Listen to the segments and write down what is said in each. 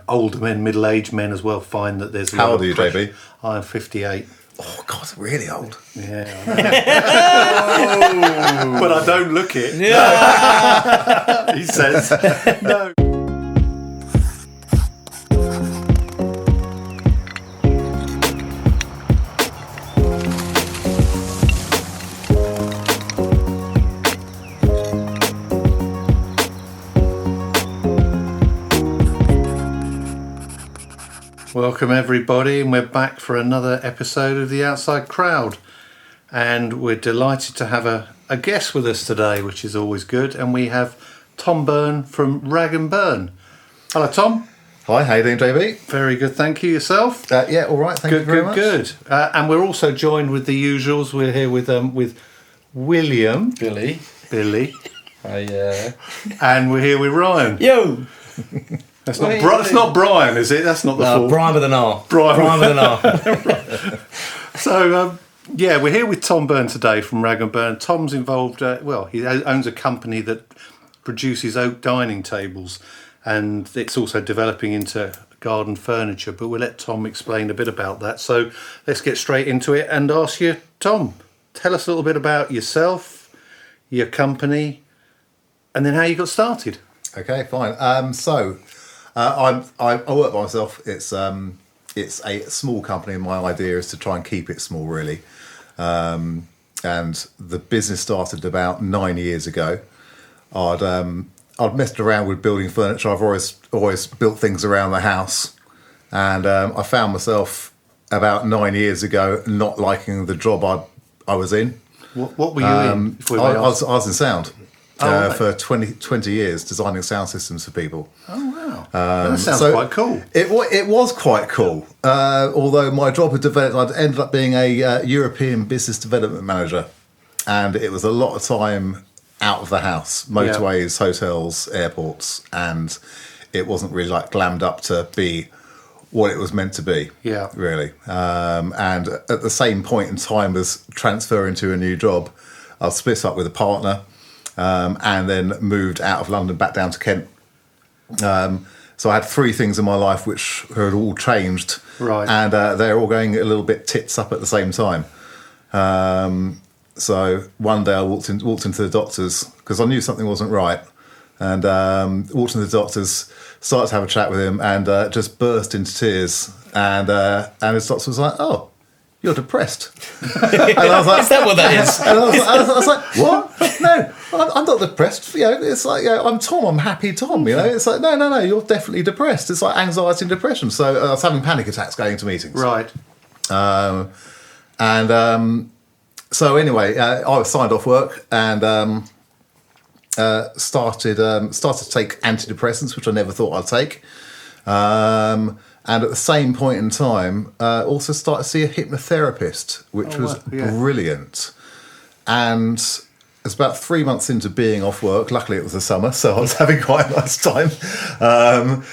older men, middle-aged men as well find that there's. How old are you, JB? I'm 58. Oh God, really old. Yeah. But I don't look it. Yeah. He says no. Welcome everybody, and we're back for another episode of The Outside Crowd, and we're delighted to have a guest with us today, which is always good, and we have Tom Byrne from Rag and Byrne. Hello Tom. Hi, how you doing, JB? Very good, thank you. Yourself? Yeah, all right, thank you very much. Good. And we're also joined with the usuals. We're here with William. Billy. Hi, and we're here with Ryan. Yo! That's not Brian, is it? That's not the full. Brian with an R. Brian with an R. So, we're here with Tom Byrne today from Rag and Byrne. Tom's involved, he owns a company that produces oak dining tables, and it's also developing into garden furniture, but we'll let Tom explain a bit about that. So let's get straight into it and ask you, Tom, tell us a little bit about yourself, your company, and then how you got started. Okay, fine. I work by myself. It's a small company, and my idea is to try and keep it small, really. And the business started about 9 years ago. I'd messed around with building furniture. I've always built things around the house, and I found myself about 9 years ago not liking the job I was in. What were you in? I was in sound. Right. For 20 years, designing sound systems for people. Oh, wow. That sounds quite cool. It was quite cool. Although my job had developed, I'd ended up being a European business development manager. And it was a lot of time out of the house, motorways, hotels, airports. And it wasn't really glammed up to be what it was meant to be, really. And at the same point in time as transferring to a new job, I was split up with a partner. And then moved out of London back down to Kent. So I had three things in my life which had all changed, right? And they're all going a little bit tits up at the same time. So one day I walked into the doctors because I knew something wasn't right, and walked into the doctors, started to have a chat with him, and just burst into tears. And his doctor was like, "Oh, you're depressed." And I was like, is that what that is? And I was like, what? No, I'm not depressed. It's like, I'm Tom. I'm happy Tom. It's like, no, you're definitely depressed. It's like anxiety and depression. So I was having panic attacks going to meetings. Right. So anyway, I was signed off work and started to take antidepressants, which I never thought I'd take. And at the same point in time, also started to see a hypnotherapist, which was brilliant. And it's about 3 months into being off work. Luckily, it was the summer, so I was having quite a nice time. I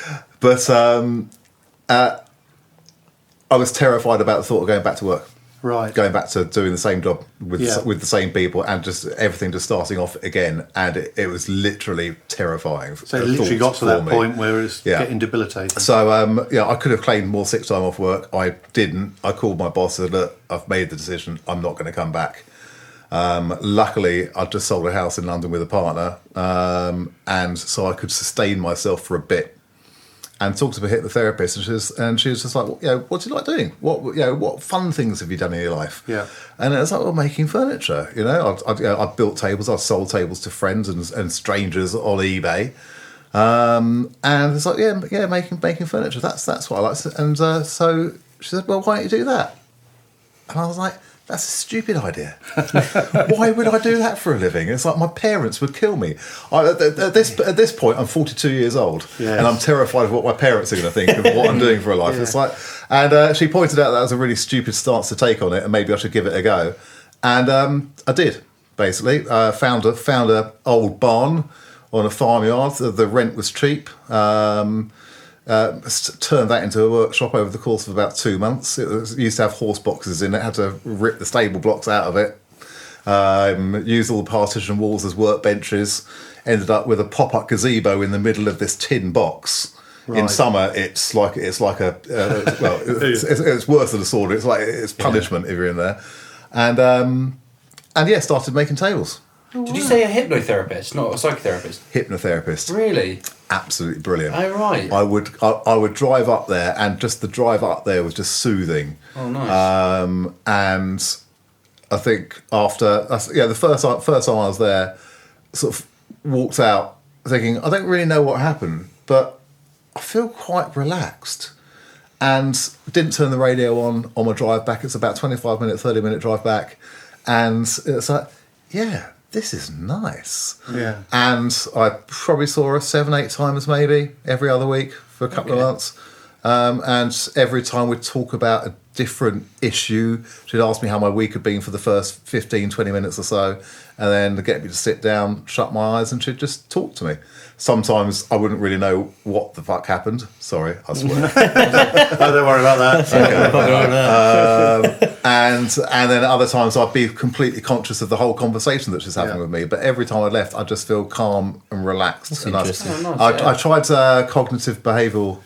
was terrified about the thought of going back to work. Right. Going back to doing the same job with the same people, and just everything just starting off again, and it was literally terrifying. So it literally got to that point where it was getting debilitating. So I could have claimed more sick time off work. I didn't. I called my boss and said, "Look, I've made the decision. I'm not going to come back." Luckily, I'd just sold a house in London with a partner, and so I could sustain myself for a bit. And talked to the hypnotherapist, and she was just like, what do you like doing? What fun things have you done in your life? Yeah. And it was like, making furniture. I've built tables, I've sold tables to friends and strangers on eBay. And it's like, making furniture. That's what I like. And so she said, well, why don't you do that? And I was like, that's a stupid idea. Why would I do that for a living? It's like my parents would kill me. At this point, I'm 42 years old, and I'm terrified of what my parents are going to think of what I'm doing for a life. Yeah. It's like, and she pointed out that was a really stupid stance to take on it, and maybe I should give it a go. And I did. Basically, found a old barn on a farmyard. The rent was cheap. Turned that into a workshop over the course of about 2 months. It used to have horse boxes in it, had to rip the stable blocks out of it, used all the partition walls as workbenches, ended up with a pop-up gazebo in the middle of this tin box In summer, it's like a well, it's worse than a sword. It's punishment if you're in there, and yeah, started making tables. Did you say a hypnotherapist, not a psychotherapist? Hypnotherapist. Really? Absolutely brilliant. Oh, right. I would drive up there, and just the drive up there was just soothing. Oh, nice. And I think after the first time I was there, sort of walked out thinking I don't really know what happened, but I feel quite relaxed. And didn't turn the radio on my drive back. It's about 25 minute, 30-minute drive back, and it's like, yeah, this is nice. Yeah. And I probably saw her 7-8 times maybe every other week for a couple of months. And every time we'd talk about a different issue, she'd ask me how my week had been for the first 15-20 minutes or so, and then get me to sit down, shut my eyes, and she'd just talk to me. Sometimes I wouldn't really know what the fuck happened. Sorry, I swear. Oh, don't worry about that. And then other times I'd be completely conscious of the whole conversation that she's having with me. But every time I left, I'd just feel calm and relaxed. That's and interesting. I tried cognitive behavioural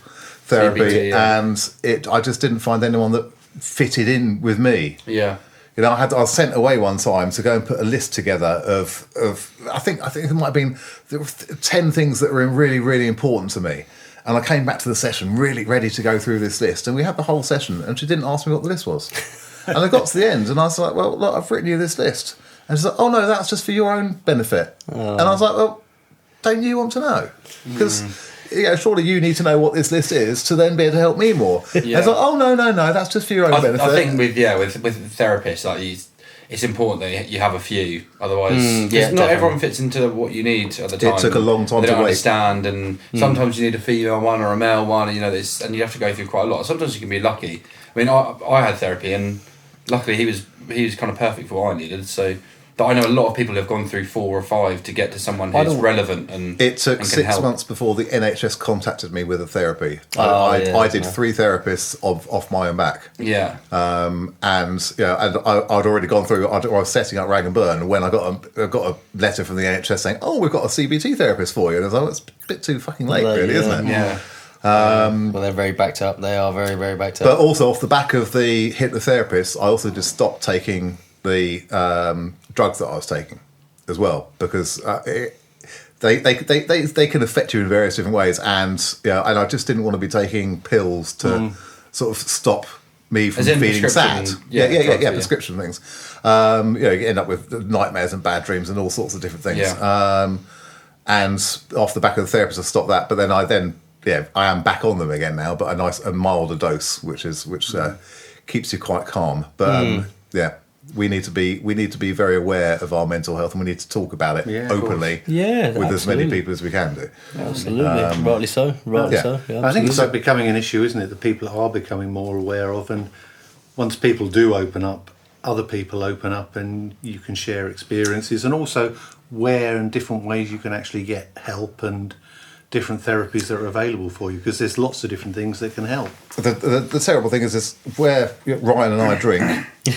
therapy, CBT, yeah. and I just didn't find anyone that fitted in with me. Yeah. You know, I was sent away one time to go and put a list together of I think there might have been 10 things that were really, really important to me. And I came back to the session really ready to go through this list. And we had the whole session, and she didn't ask me what the list was. And I got to the end, and I was like, well, look, I've written you this list. And she's like, oh, no, that's just for your own benefit. Oh. And I was like, well, don't you want to know? Because... surely you need to know what this list is to then be able to help me more. Yeah. And it's like, oh, no, that's just for your own benefit. I think with therapists, like it's important that you have a few. Otherwise, not everyone fits into what you need at the time. It took a long time they to don't wait. Understand, and sometimes you need a female one or a male one. You know, and you have to go through quite a lot. Sometimes you can be lucky. I mean, I had therapy, and luckily he was kind of perfect for what I needed. So. But I know a lot of people have gone through 4 or 5 to get to someone who's relevant and it took and 6 months before the NHS contacted me with a therapy. I did 3 therapists off my own back. Yeah. And I'd already gone through. I was setting up Rag and Byrne when I got a letter from the NHS saying, "Oh, we've got a CBT therapist for you." And I was like, "It's a bit too fucking late, really, isn't it?" Yeah. Well, they're very backed up. They are very, very backed up. But also off the back of the hypnotherapist, I also just stopped taking the drugs that I was taking as well, because they can affect you in various different ways, and I just didn't want to be taking pills to sort of stop me from feeling sad. Prescription things. You end up with nightmares and bad dreams and all sorts of different things. Yeah. And off the back of the therapist, I stopped that, but then I am back on them again now, but a milder dose, which keeps you quite calm. But we need to be very aware of our mental health, and we need to talk about it openly with as many people as we can do. Absolutely, rightly so. So. Yeah, I think it's like becoming an issue, isn't it? That people are becoming more aware of, and once people do open up, other people open up, and you can share experiences, and also where and different ways you can actually get help and different therapies that are available for you, because there's lots of different things that can help. The terrible thing is where Ryan and I drink,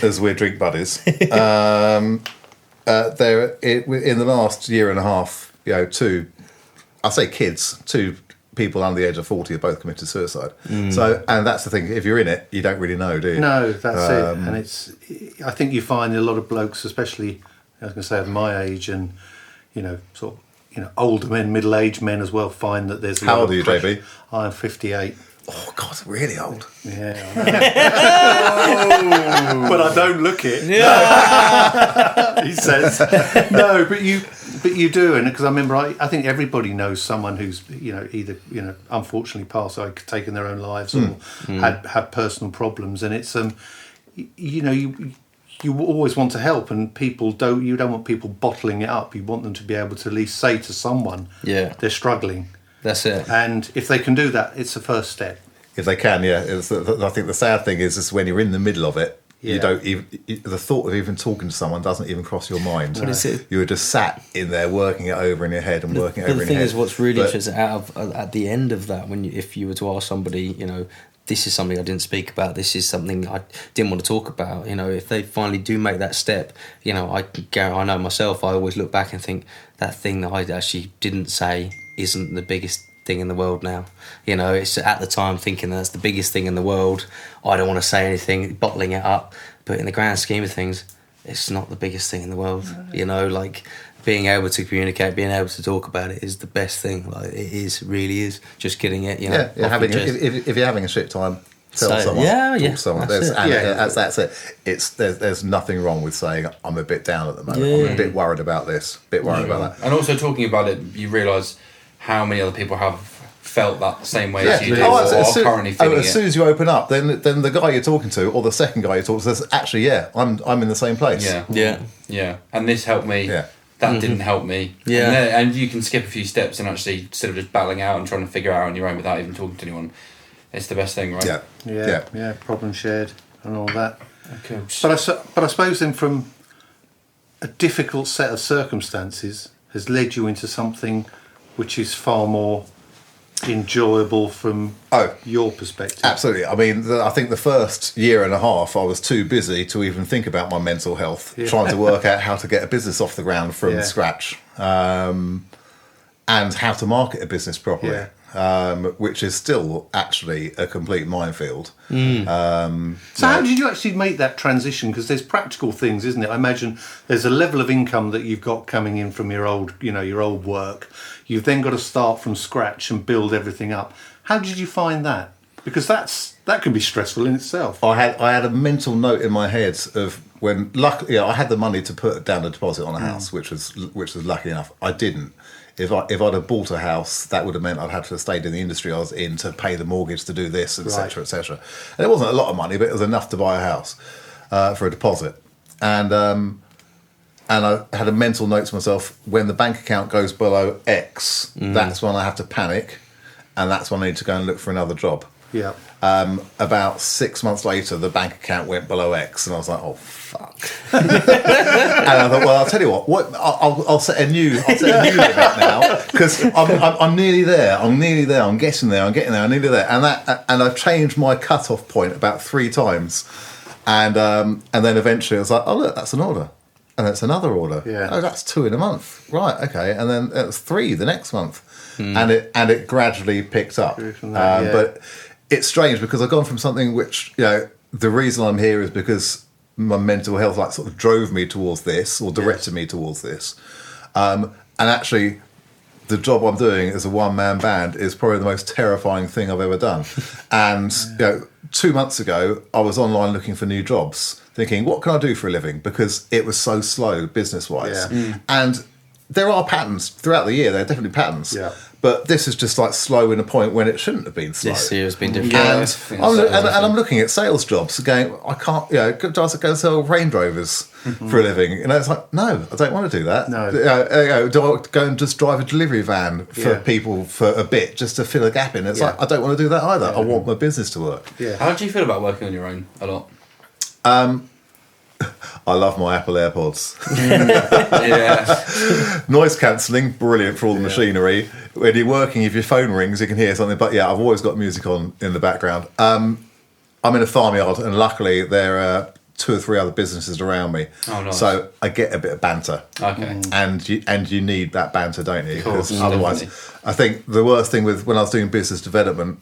as we're drink buddies, in the last year and a half, two people under the age of 40 have both committed suicide. So, and that's the thing, if you're in it, you don't really know, do you? No, that's it. And I think you find a lot of blokes, especially, I was going to say, of my age, and older men, middle-aged men as well, find that there's a lot of pressure. How old are you, JB? I'm 58. Oh, God, really old. Yeah. But I don't look it. Yeah. He says. No, but you do, and because I remember, I think everybody knows someone who's either unfortunately passed, or taken their own lives, or had personal problems, and it's you always want to help, and you don't want people bottling it up. You want them to be able to at least say to someone they're struggling. That's it. And if they can do that, it's the first step. If they can, I think the sad thing is when you're in the middle of it, you don't even, the thought of even talking to someone doesn't even cross your mind. No. You're just sat in there working it over in your head and working it over in your head. The thing is, what's really interesting at the end of that, if you were to ask somebody, this is something I didn't speak about, this is something I didn't want to talk about, if they finally do make that step, I know myself, I always look back and think that thing that I actually didn't say isn't the biggest thing in the world now. You know, it's at the time thinking that's the biggest thing in the world. I don't want to say anything, bottling it up. But in the grand scheme of things, it's not the biggest thing in the world. You know, like being able to communicate, being able to talk about it is the best thing. Like it is, really is. Just getting it, you know. Yeah, if you're having a shit time, tell someone. Yeah, talk to someone. That's it. It's there's nothing wrong with saying I'm a bit down at the moment. I'm a bit worried about this, a bit worried about that. And also talking about it, you realise how many other people have felt that same way as you do, or are currently feeling it. As soon as you open up, then the guy you're talking to, or the second guy you talk to, says, actually, I'm in the same place. Yeah. And this helped me. Yeah. That didn't help me. Yeah. And you can skip a few steps and actually, instead of just battling out and trying to figure it out on your own without even talking to anyone, it's the best thing, right? Yeah. Problem shared and all that. Okay. But I suppose then, from a difficult set of circumstances, has led you into something which is far more enjoyable from your perspective. Absolutely. I mean, I think the first year and a half I was too busy to even think about my mental health, trying to work out how to get a business off the ground from scratch, and how to market a business properly, which is still actually a complete minefield. So how did you actually make that transition? Because there's practical things, isn't it? I imagine there's a level of income that you've got coming in from your old work. You've then got to start from scratch and build everything up. How did you find that? Because that can be stressful in itself. I had a mental note in my head of when, luckily, I had the money to put down a deposit on a house, which was lucky enough. I didn't. If I'd have bought a house, that would have meant I'd have to have stayed in the industry I was in to pay the mortgage to do this, etc., etc. And it wasn't a lot of money, but it was enough to buy a house for a deposit. And I had a mental note to myself, when the bank account goes below X, that's when I have to panic, and that's when I need to go and look for another job. Yeah. About 6 months later, the bank account went below X, and I was like, "Oh fuck!" And I thought, "Well, I'll tell you what. I'll set a new limit now, because I'm nearly there. I'm getting there. I'm nearly there." And I changed my cut-off point about 3 times, and then eventually I was like, "Oh look, that's an order." And it's another order. Yeah. Oh, that's 2 in a month. Right, okay. And then it was 3 the next month. And it gradually picked up. But it's strange because I've gone from something which, the reason I'm here is because my mental health sort of drove me towards this, or directed me towards this. And actually, the job I'm doing as a one-man band is probably the most terrifying thing I've ever done. And 2 months ago, I was online looking for new jobs, thinking, what can I do for a living? Because it was so slow business-wise. Yeah. And there are patterns throughout the year. There are definitely patterns. Yeah. But this is just slow in a point when it shouldn't have been slow. This year has been different. And I'm looking at sales jobs, going, I can't, go sell Range Rovers for a living. It's like, no, I don't want to do that. No. Do I go and just drive a delivery van for people for a bit just to fill a gap in? It's like, I don't want to do that either. I want my business to work. Yeah. How do you feel about working on your own a lot? I love my Apple AirPods. Yeah. Noise cancelling, brilliant for all the machinery. When you're working, if your phone rings, you can hear something. But I've always got music on in the background. I'm in a farmyard, and luckily there are 2 or 3 other businesses around me. Oh, nice. So I get a bit of banter. Okay. And you need that banter, don't you? Of course, Because otherwise, definitely. I think the worst thing when I was doing business development,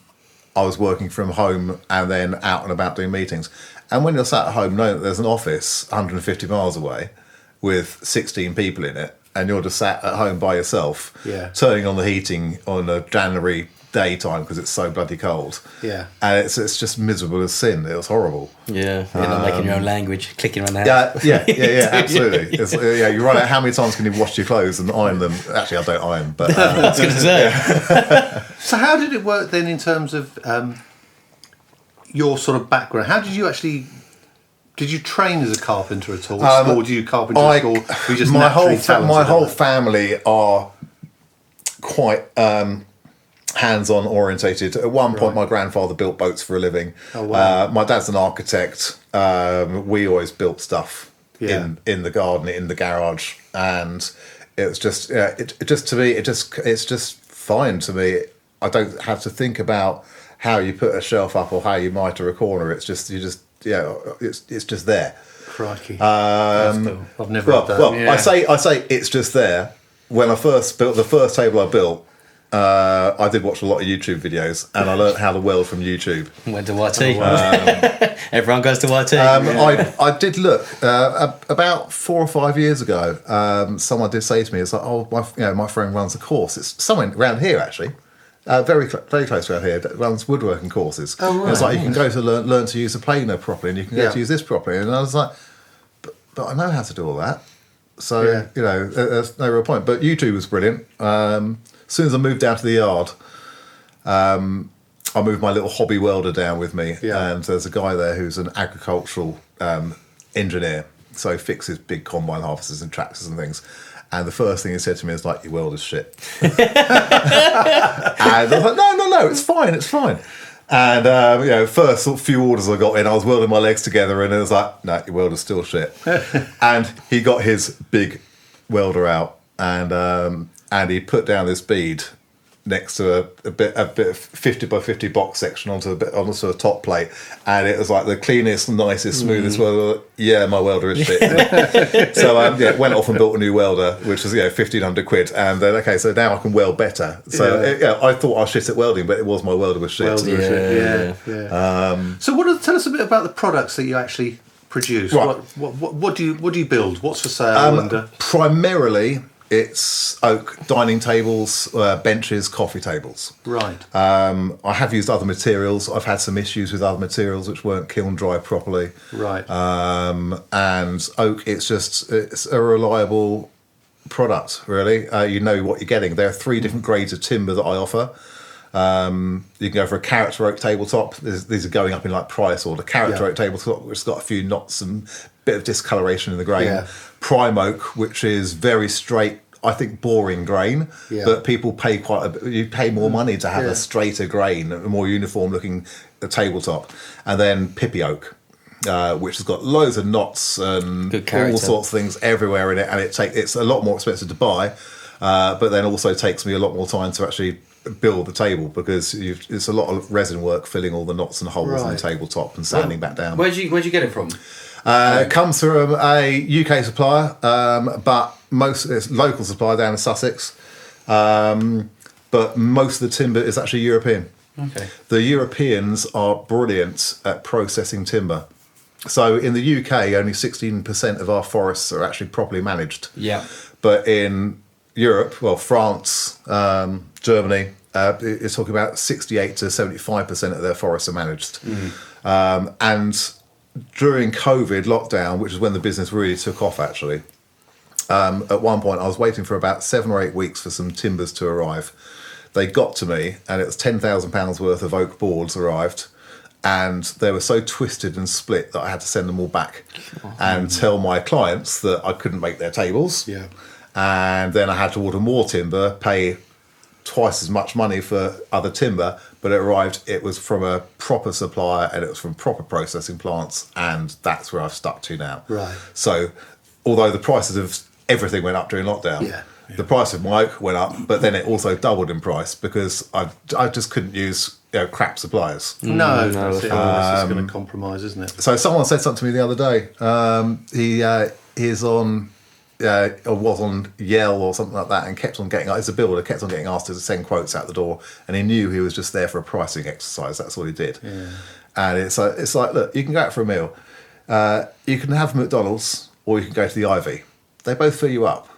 I was working from home and then out and about doing meetings. And when you're sat at home knowing that there's an office 150 miles away with 16 people in it, and you're just sat at home by yourself, turning on the heating on a January daytime because it's so bloody cold. Yeah. And it's just miserable as sin. It was horrible. Yeah, you're not making your own language, clicking around the house. Yeah, absolutely. You run out how many times can you wash your clothes and iron them? Actually, I don't iron, but... I was going to say. So how did it work then in terms of your sort of background? How did you actually... Did you train as a carpenter at all? Or did you carpenter school? You just my whole talented? family are quite hands-on orientated. At one point, my grandfather built boats for a living. Oh, wow. My dad's an architect. We always built stuff in the garden, in the garage, and it was just it's just fine to me. I don't have to think about how you put a shelf up or how you mitre a corner. It's just it's just there. Crikey. That's cool. I've never had that. Well, I say it's just there. When I first built the first table I built, I did watch a lot of YouTube videos, and I learnt how to weld from YouTube. Went to YT. Everyone goes to YT. I did look about 4 or 5 years ago. Someone did say to me, "It's like, oh, my friend runs a course. It's somewhere around here actually, very close around here. That runs woodworking courses. Oh, right. And it's like you can go to learn to use a planer properly, and you can go to use this properly." And I was like, "But I know how to do all that." So there's no real point. But YouTube was brilliant. As soon as I moved down to the yard, I moved my little hobby welder down with me, and there's a guy there who's an agricultural engineer, so he fixes big combine harvesters and tractors and things. And the first thing he said to me is like, "Your welder's shit." And I was like, no, it's fine. And first sort of few orders I got in, I was welding my legs together, and it was like, "No, your welder's still shit." And he got his big welder out, and he put down this bead next to a bit of 50 by 50 box section onto a top plate, and it was like the cleanest, nicest, smoothest welder. Yeah, my welder is shit. So went off and built a new welder, which was 1,500 quid, and then so now I can weld better. So I thought I was shit at welding, but it was my welder was shit. So tell us a bit about the products that you actually produce. Right. What do you build? What's for sale? Primarily, it's oak dining tables, benches, coffee tables. Right. I have used other materials. I've had some issues with other materials which weren't kiln dry properly. Right. And oak, it's a reliable product, really. You know what you're getting. There are 3 different grades of timber that I offer. You can go for a character oak tabletop. These are going up in like price order. Character oak tabletop, which has got a few knots and bit of discoloration in the grain. Yeah. Prime oak, which is very straight, I think boring grain, but people pay you pay more money to have a straighter grain, a more uniform looking tabletop. And then Pippy oak, which has got loads of knots and all sorts of things everywhere in it, and it's a lot more expensive to buy, but then also takes me a lot more time to actually build the table, because it's a lot of resin work filling all the knots and holes in the tabletop and sanding back down. Where'd you get it from? It comes from a UK supplier, but it's local supplier down in Sussex. But most of the timber is actually European. Okay. The Europeans are brilliant at processing timber. So in the UK, only 16% of our forests are actually properly managed. Yeah. But in Europe, France, Germany, it's talking about 68 to 75% of their forests are managed. And during COVID lockdown, which is when the business really took off actually, at one point I was waiting for about 7 or 8 weeks for some timbers to arrive. They got to me, and it was £10,000 worth of oak boards arrived, and they were so twisted and split that I had to send them all back and tell my clients that I couldn't make their tables. Yeah. And then I had to order more timber, pay twice as much money for other timber, but it was from a proper supplier, and it was from proper processing plants, and that's where I've stuck to now. Right. So although the prices of everything went up during lockdown, the price of my oak went up, but then it also doubled in price because I just couldn't use crap suppliers. No, that's it. It's going to compromise, isn't it? So someone said something to me the other day. He's on or was on Yell or something like that, and kept on getting, as a builder, kept on getting asked to send quotes out the door, and he knew he was just there for a pricing exercise. That's what he did. Yeah. And it's like, look, you can go out for a meal, you can have McDonald's, or you can go to the Ivy. They both fill you up,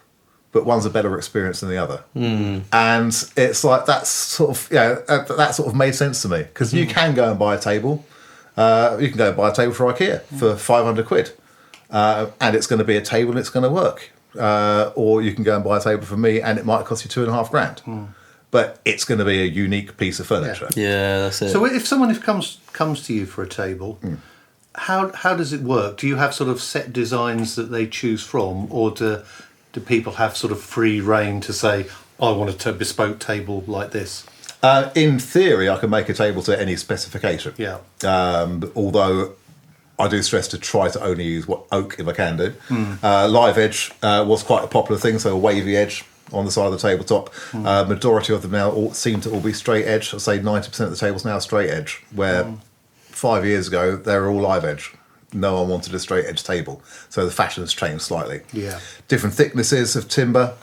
but one's a better experience than the other. And it's like that sort of made sense to me, because you can go and buy a table. You can go and buy a table for IKEA for 500 quid. And it's going to be a table and it's going to work. Or you can go and buy a table from me and it might cost you £2,500. But it's going to be a unique piece of furniture. Yeah, that's it. So if someone comes to you for a table, how does it work? Do you have sort of set designs that they choose from, or do people have sort of free reign to say, I want a bespoke table like this? In theory, I can make a table to any specification. Yeah. Although I do stress to try to only use oak if I can do. Live edge was quite a popular thing, so a wavy edge on the side of the tabletop. Majority of them now seem to all be straight edge. I'd say 90% of the tables now are straight edge, where 5 years ago they were all live edge. No one wanted a straight edge table, so the fashion has changed slightly. Yeah. Different thicknesses of timber.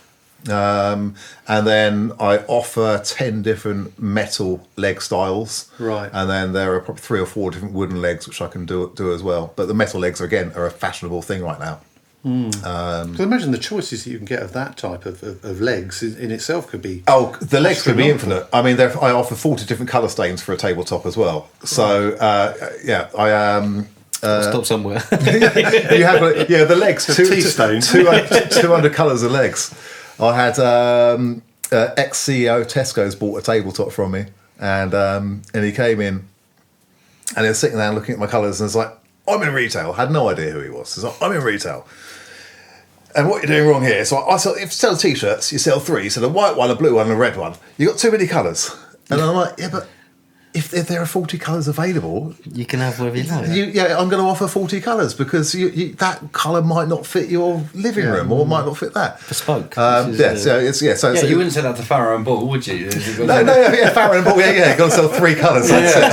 And then I offer 10 different metal leg styles. Right. And then there are probably 3 or 4 different wooden legs, which I can do as well. But the metal legs, again, are a fashionable thing right now. Because imagine the choices that you can get of that type of legs in itself could be. Oh, the legs could be astronomical. infinite. I mean, I offer 40 different colour stains for a tabletop as well. So, Stop somewhere. you have the legs. tea stain. 200 colours of legs. I had ex-CEO Tesco's bought a tabletop from me, and he came in, and he was sitting there looking at my colours, and was like, "I'm in retail." I had no idea who he was. He's like, "I'm in retail." And what you're doing wrong here? So I said, if you sell t-shirts, you sell 3. So a white one, a blue one, and a red one. You got too many colours. And I'm like, yeah, but if there are 40 colours available, You can have whatever you like. I'm going to offer 40 colours because that colour might not fit your living room or might not fit that. Bespoke. So You wouldn't say that to Farrow and Ball, would you? No, Farrow and Ball, got to sell 3 colours. That's it.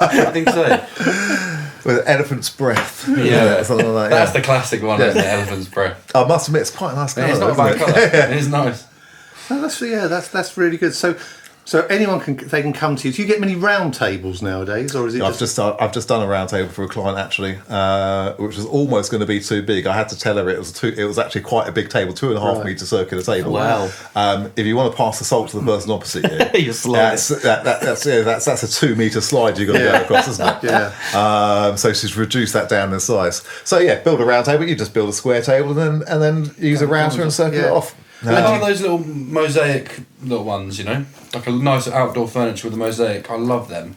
I think so. With elephant's breath. Yeah, something like that. That's the classic one, isn't it? Elephant's breath. I must admit, it's quite a nice colour. It's not a bad isn't it? colour. It is nice. No, that's really good. So anyone can come to you. Do you get many round tables nowadays, or is it? I've just done a round table for a client actually, which was almost going to be too big. I had to tell her it was actually quite a big table, 2.5 metre circular table. Wow. If you want to pass the salt to the person opposite you, You're sliding. that's a 2 metre slide you've got to go across, isn't it? Yeah. So she's reduced that down in size. So build a round table. You just build a square table and then use a router and circle it off. And do you those little mosaic little ones, like a nice outdoor furniture with a mosaic? I love them.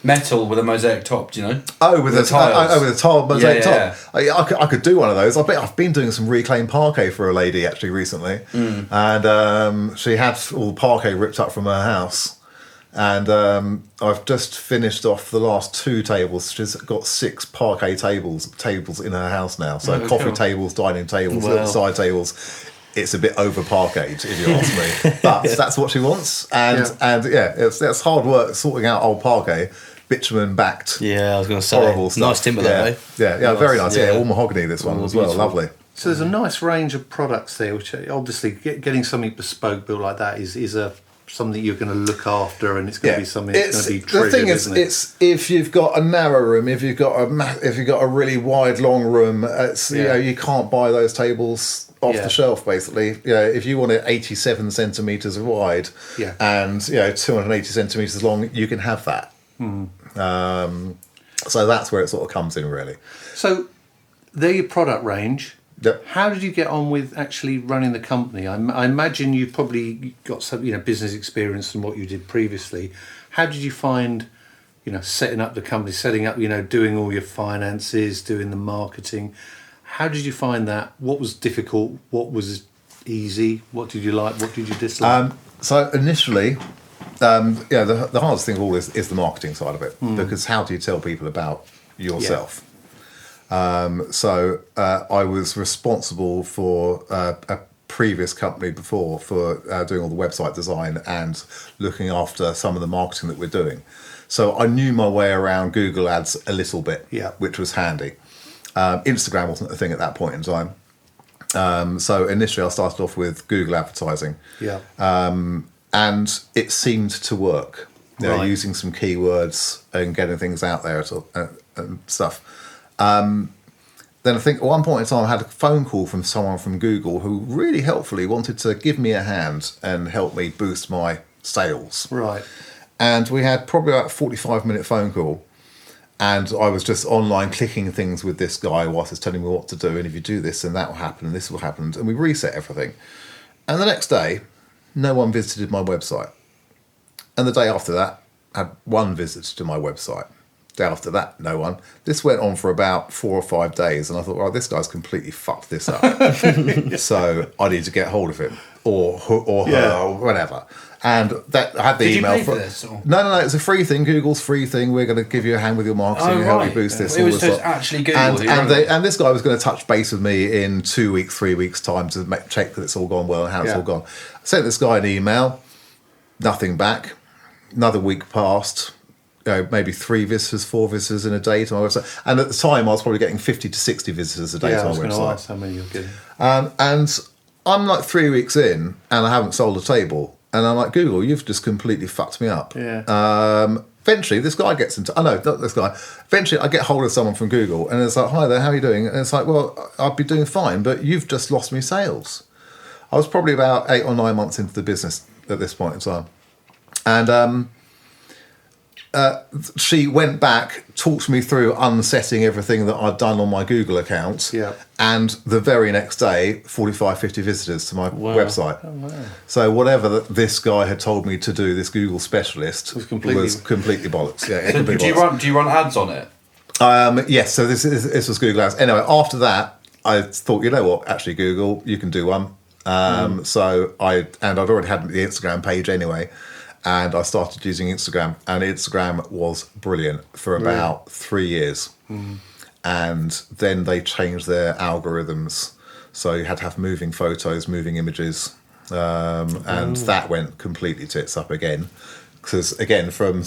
Metal with a mosaic top, do you know? Oh, with a tiles. with a tile mosaic Yeah, top. I could do one of those. I've been doing some reclaimed parquet for a lady actually recently, and she had all the parquet ripped up from her house, and I've just finished off the last 2 tables. She's got 6 parquet tables in her house now. So coffee tables, dining tables, little side tables. It's a bit over parquet, if you ask me, but that's what she wants, it's hard work sorting out old parquet, bitumen backed. Yeah, I was going to say. Horrible stuff. Nice timber though, eh? Yeah, very nice. Yeah. All mahogany. This one as well, beautiful. lovely. So there's a nice range of products there, which obviously getting something bespoke built like that is something you're going to look after, and it's going to be something that's going to be treasured, the thing is, isn't it? it's if you've got a narrow room, if you've got a really wide long room, you can't buy those tables off the shelf. Basically, if you want it 87 centimeters wide and 280 centimeters long, you can have that. So that's where it sort of comes in, really. So they're your product range. Yep. How did you get on with actually running the company? I imagine you probably got some business experience from what you did previously. How did you find setting up the company, setting up doing all your finances, doing the marketing? How did you find that? What was difficult? What was easy? What did you like? What did you dislike? So initially, the hardest thing of all is the marketing side of it, because how do you tell people about yourself? So I was responsible for a previous company before for doing all the website design and looking after some of the marketing that we're doing. So I knew my way around Google Ads a little bit, which was handy. Instagram wasn't a thing at that point in time. So initially I started off with Google advertising. And it seemed to work. Using some keywords and getting things out there and stuff. Then I think at one point in time I had a phone call from someone from Google who really helpfully wanted to give me a hand and help me boost my sales. Right. And we had probably about a 45-minute phone call. And I was just online clicking things with this guy whilst he's telling me what to do. And if you do this, then that will happen, and this will happen. And we reset everything. And the next day, no one visited my website. And the day after that, I had 1 visit to my website. Day after that, no one. This went on for about 4 or 5 days. And I thought, well, this guy's completely fucked this up. So I need to get hold of him or her or whatever. And that I had the email. Did you pay for this? Or? No. It's a free thing. Google's free thing. We're going to give you a hand with your marketing and help you boost this. It was actually Google. And this guy was going to touch base with me in 2 weeks, 3 weeks time to check that it's all gone well and how it's all gone. I sent this guy an email. Nothing back. Another week passed. Maybe 3 visitors, 4 visitors in a day to my website. And at the time, I was probably getting 50 to 60 visitors a day to my website. I was going to ask how many you're getting. And I'm like 3 weeks in and I haven't sold a table. And I'm like, Google, you've just completely fucked me up. Yeah. Eventually, this guy gets into... Oh, no, not this guy. Eventually, I get hold of someone from Google and it's like, hi there, how are you doing? And it's like, well, I'd be doing fine, but you've just lost me sales. I was probably about 8 or 9 months into the business at this point in time. And she went back, talked me through unsetting everything that I'd done on my Google account. Yeah. And the very next day, 45, 50 visitors to my website. Oh, wow. So whatever this guy had told me to do, this Google specialist, was completely bollocks. Yeah, So do you run ads on it? Yes, so this was Google Ads. Anyway, after that, I thought, you know what, actually Google, you can do one. So I'd already had the Instagram page anyway. And I started using Instagram, and Instagram was brilliant for about 3 years. And then they changed their algorithms, so you had to have moving photos, moving images, and that went completely tits up again. Because again, from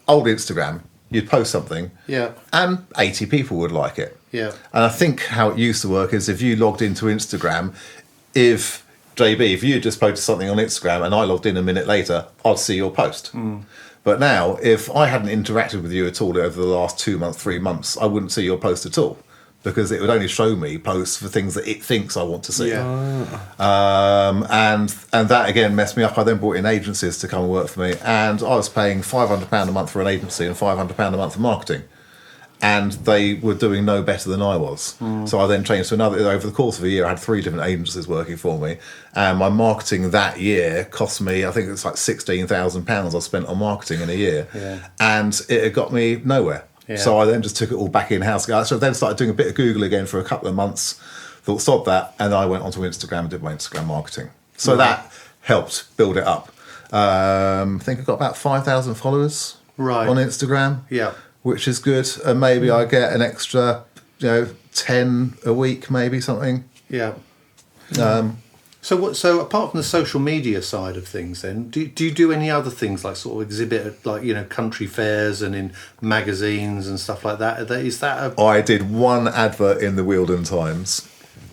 old Instagram, you'd post something, and 80 people would like it. Yeah. And I think how it used to work is if you logged into Instagram, if you just posted something on Instagram and I logged in a minute later, I'd see your post. But now, if I hadn't interacted with you at all over the last 2 months, 3 months, I wouldn't see your post at all because it would only show me posts for things that it thinks I want to see. And that again messed me up. I then brought in agencies to come and work for me, and I was paying £500 a month for an agency and £500 a month for marketing. And they were doing no better than I was. So I then changed to another. Over the course of a year, I had 3 different agencies working for me. And my marketing that year cost me, I think it's like £16,000 I spent on marketing in a year. And it had got me nowhere. So I then just took it all back in-house. So I then started doing a bit of Google again for a couple of months. Thought, stop that. And I went onto Instagram and did my Instagram marketing. So that helped build it up. I think I've got about 5,000 followers on Instagram. Yeah. Which is good, and maybe I get an extra, 10 a week, maybe something. Yeah. So apart from the social media side of things, then do you do any other things like sort of exhibit at, like country fairs and in magazines and stuff like that? Is that I did one advert in the Wealden Times,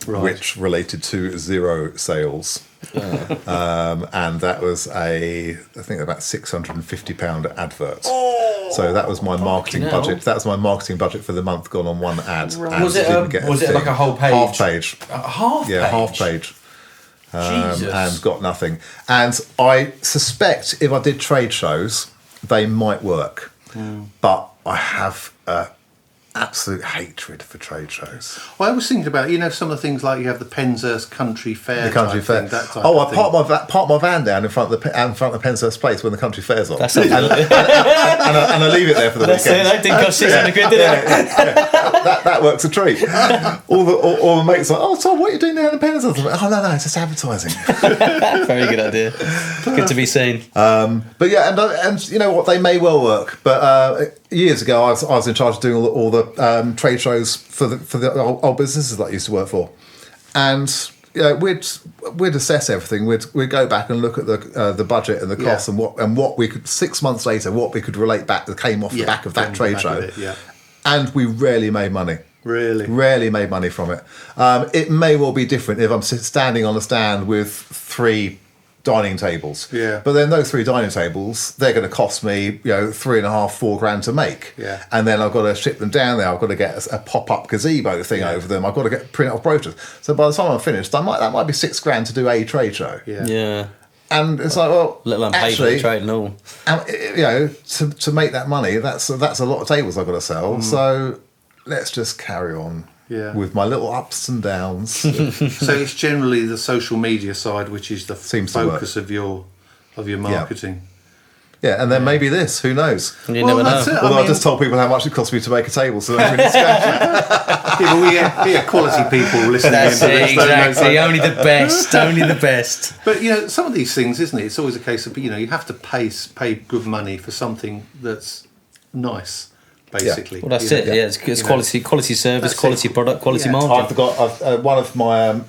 Right. which related to zero sales. And that was I think about £650 advert. So that was my marketing budget. That was my marketing budget for the month gone on one ad. Right. Was it like a whole page? Half page. Half page? Yeah, half page. Jesus. And got nothing. And I suspect if I did trade shows, they might work. But I have absolute hatred for trade shows. Well, I was thinking about some of the things like you have the Penshurst Country Fair. The country fair. Thing, that type I of thing. park my van down in front of the Penshurst Place when the country fair's on. That's and I leave it there for the weekend. That didn't cost 600 quid, did it? That works a treat. All the mates are like, oh Tom, what are you doing down in Penshurst? I'm like, oh no, it's just advertising. Very good idea. Good to be seen. But yeah, and you know what, they may well work. But years ago, I was in charge of doing all the trade shows for the old businesses that I used to work for, and we'd assess everything. We'd go back and look at the budget and the costs and what we could 6 months later what we could relate back that came off the back of that trade show. And we rarely made money. Rarely made money from it. It may well be different if I'm standing on a stand with 3 dining tables. But then those 3 dining tables, they're going to cost me, $3.5, $4 grand to make. And then I've got to ship them down there. I've got to get a pop-up gazebo thing over them. I've got to print off brochures. So by the time I'm finished, that might be $6 grand to do a trade show. And it's like, well, let alone pay for the trade and all. To make that money, that's a lot of tables I've got to sell. So let's just carry on. With my little ups and downs. So it's generally the social media side which is the focus of your marketing. Yeah, and then maybe this, who knows? You never know. Although I just told people how much it cost me to make a table, so that's really But we get quality people listening That's in. it, exactly. Only the best. Only the best. But some of these things, isn't it? It's always a case of you have to pay good money for something that's nice. Basically, well, that's it. Yeah, it's quality service, quality product, quality margin. I've one of my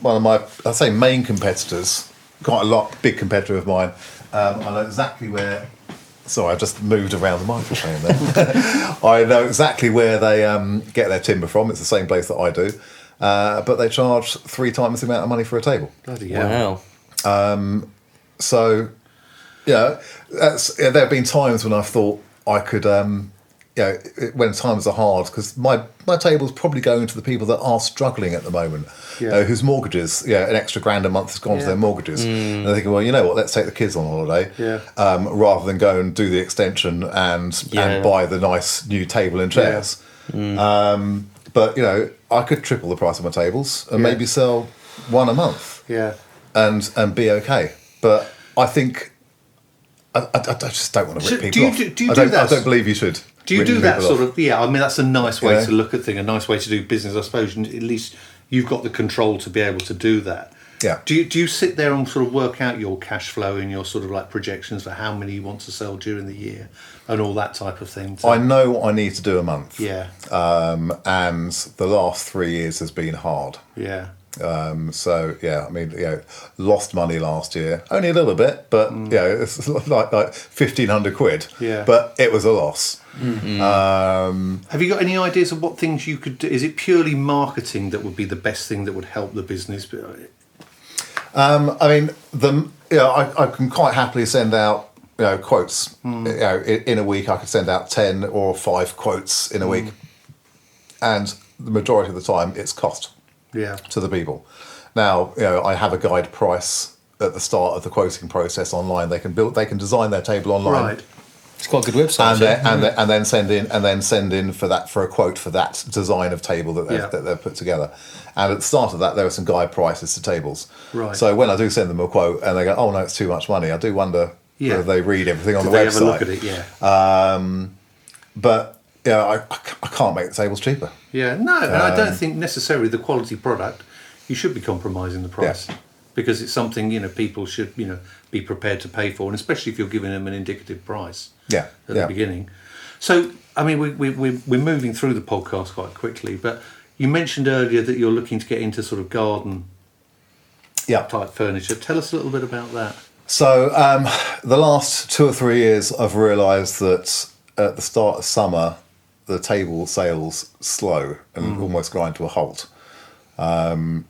I say main competitors, quite a big competitor of mine. I know exactly where. Sorry, I just moved around the microphone there. I know exactly where they get their timber from. It's the same place that I do. but they charge 3 times the amount of money for a table. Bloody hell. Wow. So, there have been times when I've thought I could, when times are hard, because my table's probably going to the people that are struggling at the moment, whose mortgages, an extra grand a month has gone to their mortgages. And they're thinking, well, you know what, let's take the kids on holiday, rather than go and do the extension and buy the nice new table and chairs. But, I could triple the price of my tables and maybe sell one a month and be okay. But I think I just don't want to rip people off. Do you do that? I don't believe you should. Do you do that people sort off. of? Yeah, I mean that's a nice way to look at things, a nice way to do business, I suppose. And at least you've got the control to be able to do that. Yeah. Do you sit there and sort of work out your cash flow and your sort of like projections for how many you want to sell during the year and all that type of thing? I know what I need to do a month. Yeah. And the last 3 years has been hard. Yeah. Lost money last year, only a little bit, but it's like 1,500 quid. Yeah. But it was a loss. Have you got any ideas of what things you could do? Is it purely marketing that would be the best thing that would help the business? I can quite happily send out quotes. In a week, I could send out 10 or 5 quotes in a week, and the majority of the time, it's cost. To the people. Now, I have a guide price at the start of the quoting process online. They can design their table online. Right. It's quite a good website. And then send in for a quote for that design of table that they've put together. And at the start of that, there are some guide prices to tables. Right. So when I do send them a quote and they go, "Oh no, it's too much money," I do wonder whether they read everything on the website. Have a look at it, But I can't make the tables cheaper. Yeah, no, and I don't think necessarily the quality product, you should be compromising the price because it's something, people should, be prepared to pay for, and especially if you're giving them an indicative price at the beginning. So, I mean, we're moving through the podcast quite quickly, but you mentioned earlier that you're looking to get into sort of garden type furniture. Tell us a little bit about that. So, the last 2 or 3 years, I've realised that at the start of summer, the table sales slow and almost grind to a halt. And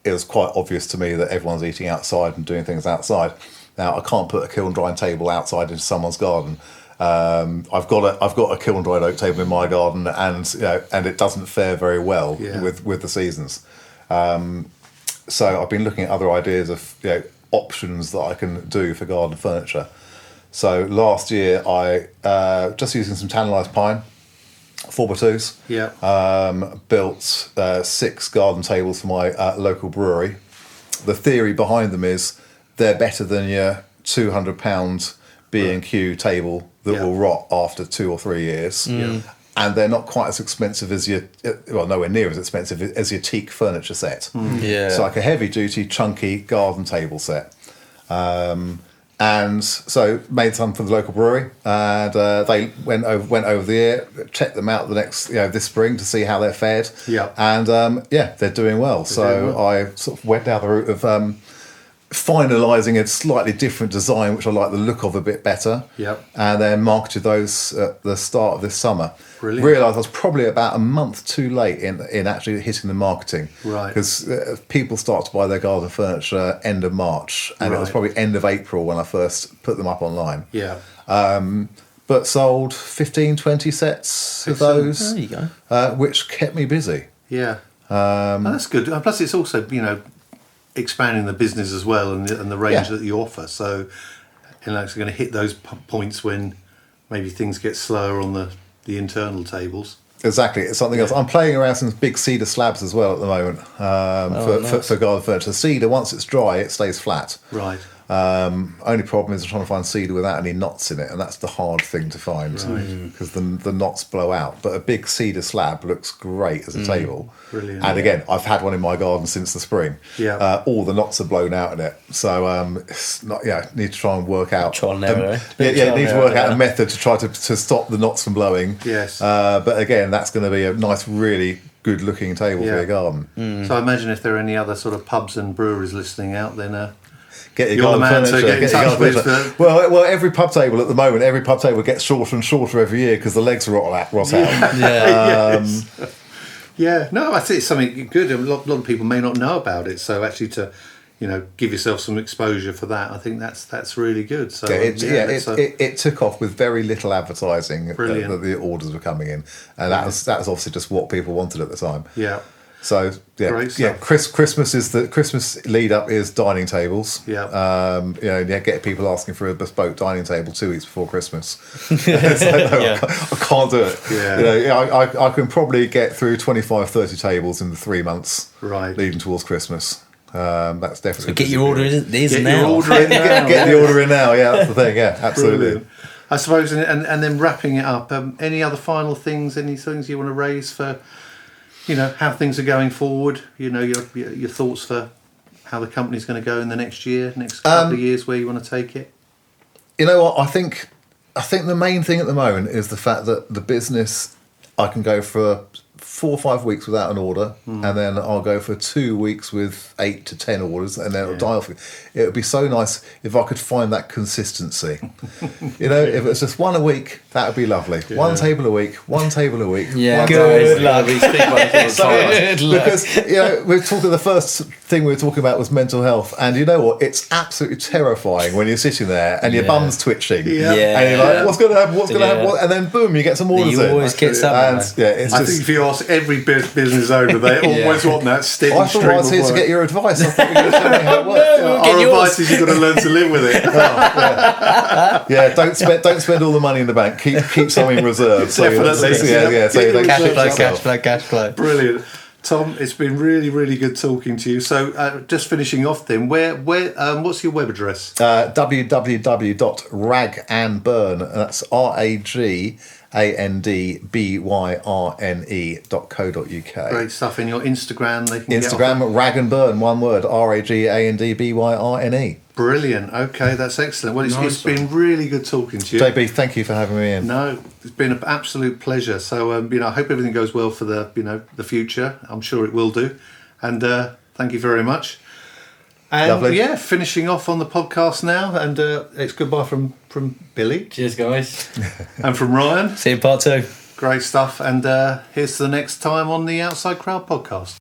it was quite obvious to me that everyone's eating outside and doing things outside. Now, I can't put a kiln drying table outside into someone's garden. I've got a kiln dried oak table in my garden, and it doesn't fare very well with the seasons. So I've been looking at other ideas of options that I can do for garden furniture. So last year, I just using some tannerised pine, 4x2s. Built 6 garden tables for my local brewery. The theory behind them is they're better than your £200 B&Q table that will rot after 2 or 3 years. And they're not quite as expensive as nowhere near as expensive as your teak furniture set. It's like a heavy-duty, chunky garden table set. And so made some for the local brewery, and they went over the year, checked them out this spring to see how they're fared. And they're doing well. I sort of went down the route of finalising a slightly different design, which I like the look of a bit better. And then marketed those at the start of this summer. Brilliant. Realised I was probably about a month too late in actually hitting the marketing. Right. Because people start to buy their garden furniture end of March, and it was probably end of April when I first put them up online. But sold 15, 20 sets of those. There you go. Which kept me busy. That's good. Plus, it's also expanding the business as well and the range that you offer. So, it's going to hit those points when maybe things get slower on the internal tables. Exactly, it's something else. I'm playing around some big cedar slabs as well at the moment for garden furniture. Cedar, once it's dry, it stays flat. Right. Only problem is I'm trying to find cedar without any knots in it, and that's the hard thing to find because the knots blow out. But a big cedar slab looks great as a table. Brilliant. And again, I've had one in my garden since the spring. All the knots are blown out in it, so it's not. Need to try and work out. Trial and error. Need to work out a method to try to stop the knots from blowing. Yes. But again, that's going to be a nice, really good looking table for your garden. So I imagine if there are any other sort of pubs and breweries listening out, then get your you're the garden man to furniture. get in touch with. Well, every pub table at the moment, every pub table gets shorter and shorter every year because the legs rot out. Yeah, no, I think it's something good. A lot of people may not know about it, so actually to, give yourself some exposure for that, I think that's really good. So it took off with very little advertising. Brilliant. The orders were coming in, and that was obviously just what people wanted at the time. Yeah. So Great stuff. Christmas lead up is dining tables. Yeah. Get people asking for a bespoke dining table 2 weeks before Christmas. It's like, no, I can't do it. Yeah. I can probably get through 25, 30 tables in the 3 months Right. leading towards Christmas. That's definitely. So get your order in Get now. your order in now. Get the order in now. Yeah, that's the thing. Yeah, absolutely. Brilliant. I suppose, and then wrapping it up. Any other final things? Any things you want to raise for, how things are going forward? Your thoughts for how the company's going to go in the next couple of years, where you want to take it. You know what? I think the main thing at the moment is the fact that the business, I can go for 4 or 5 weeks without an order, and then I'll go for 2 weeks with 8 to 10 orders, and then it'll die off. It would be so nice if I could find that consistency. If it's just one a week, that would be lovely. Yeah. One table a week. Yeah, Good luck. Because we're talking. The first thing we were talking about was mental health, and you know what? It's absolutely terrifying when you're sitting there and your bum's twitching, and you're like, "What's going to happen? What's going to happen?" And then boom, you get some orders. You always get something. And I think if you ask every business owner, they always want that steady I stream thought I was of here to work. get your advice. I thought you were going to tell me how it works. Our advice is you've got to learn to live with it. Don't spend all the money in the bank. Keep some in reserve. Definitely. So you don't shit Cash flow. Brilliant. Tom, it's been really, really good talking to you. So, just finishing off then, what's your web address? www.ragandbyrne. That's RAGANDBYRNE.co.uk. Great stuff. In your Instagram, they can Instagram, Rag and Byrne, one word, RAGANDBYRNE. Brilliant. Okay, that's excellent. Well, it's been really good talking to you. JB, thank you for having me in. No, it's been an absolute pleasure. So, I hope everything goes well for the future. I'm sure it will do. And thank you very much. And Lovely. Finishing off on the podcast now. And it's goodbye from Billy. Cheers, guys. And from Ryan. See you in part 2. Great stuff. And here's to the next time on the Outside Crowd podcast.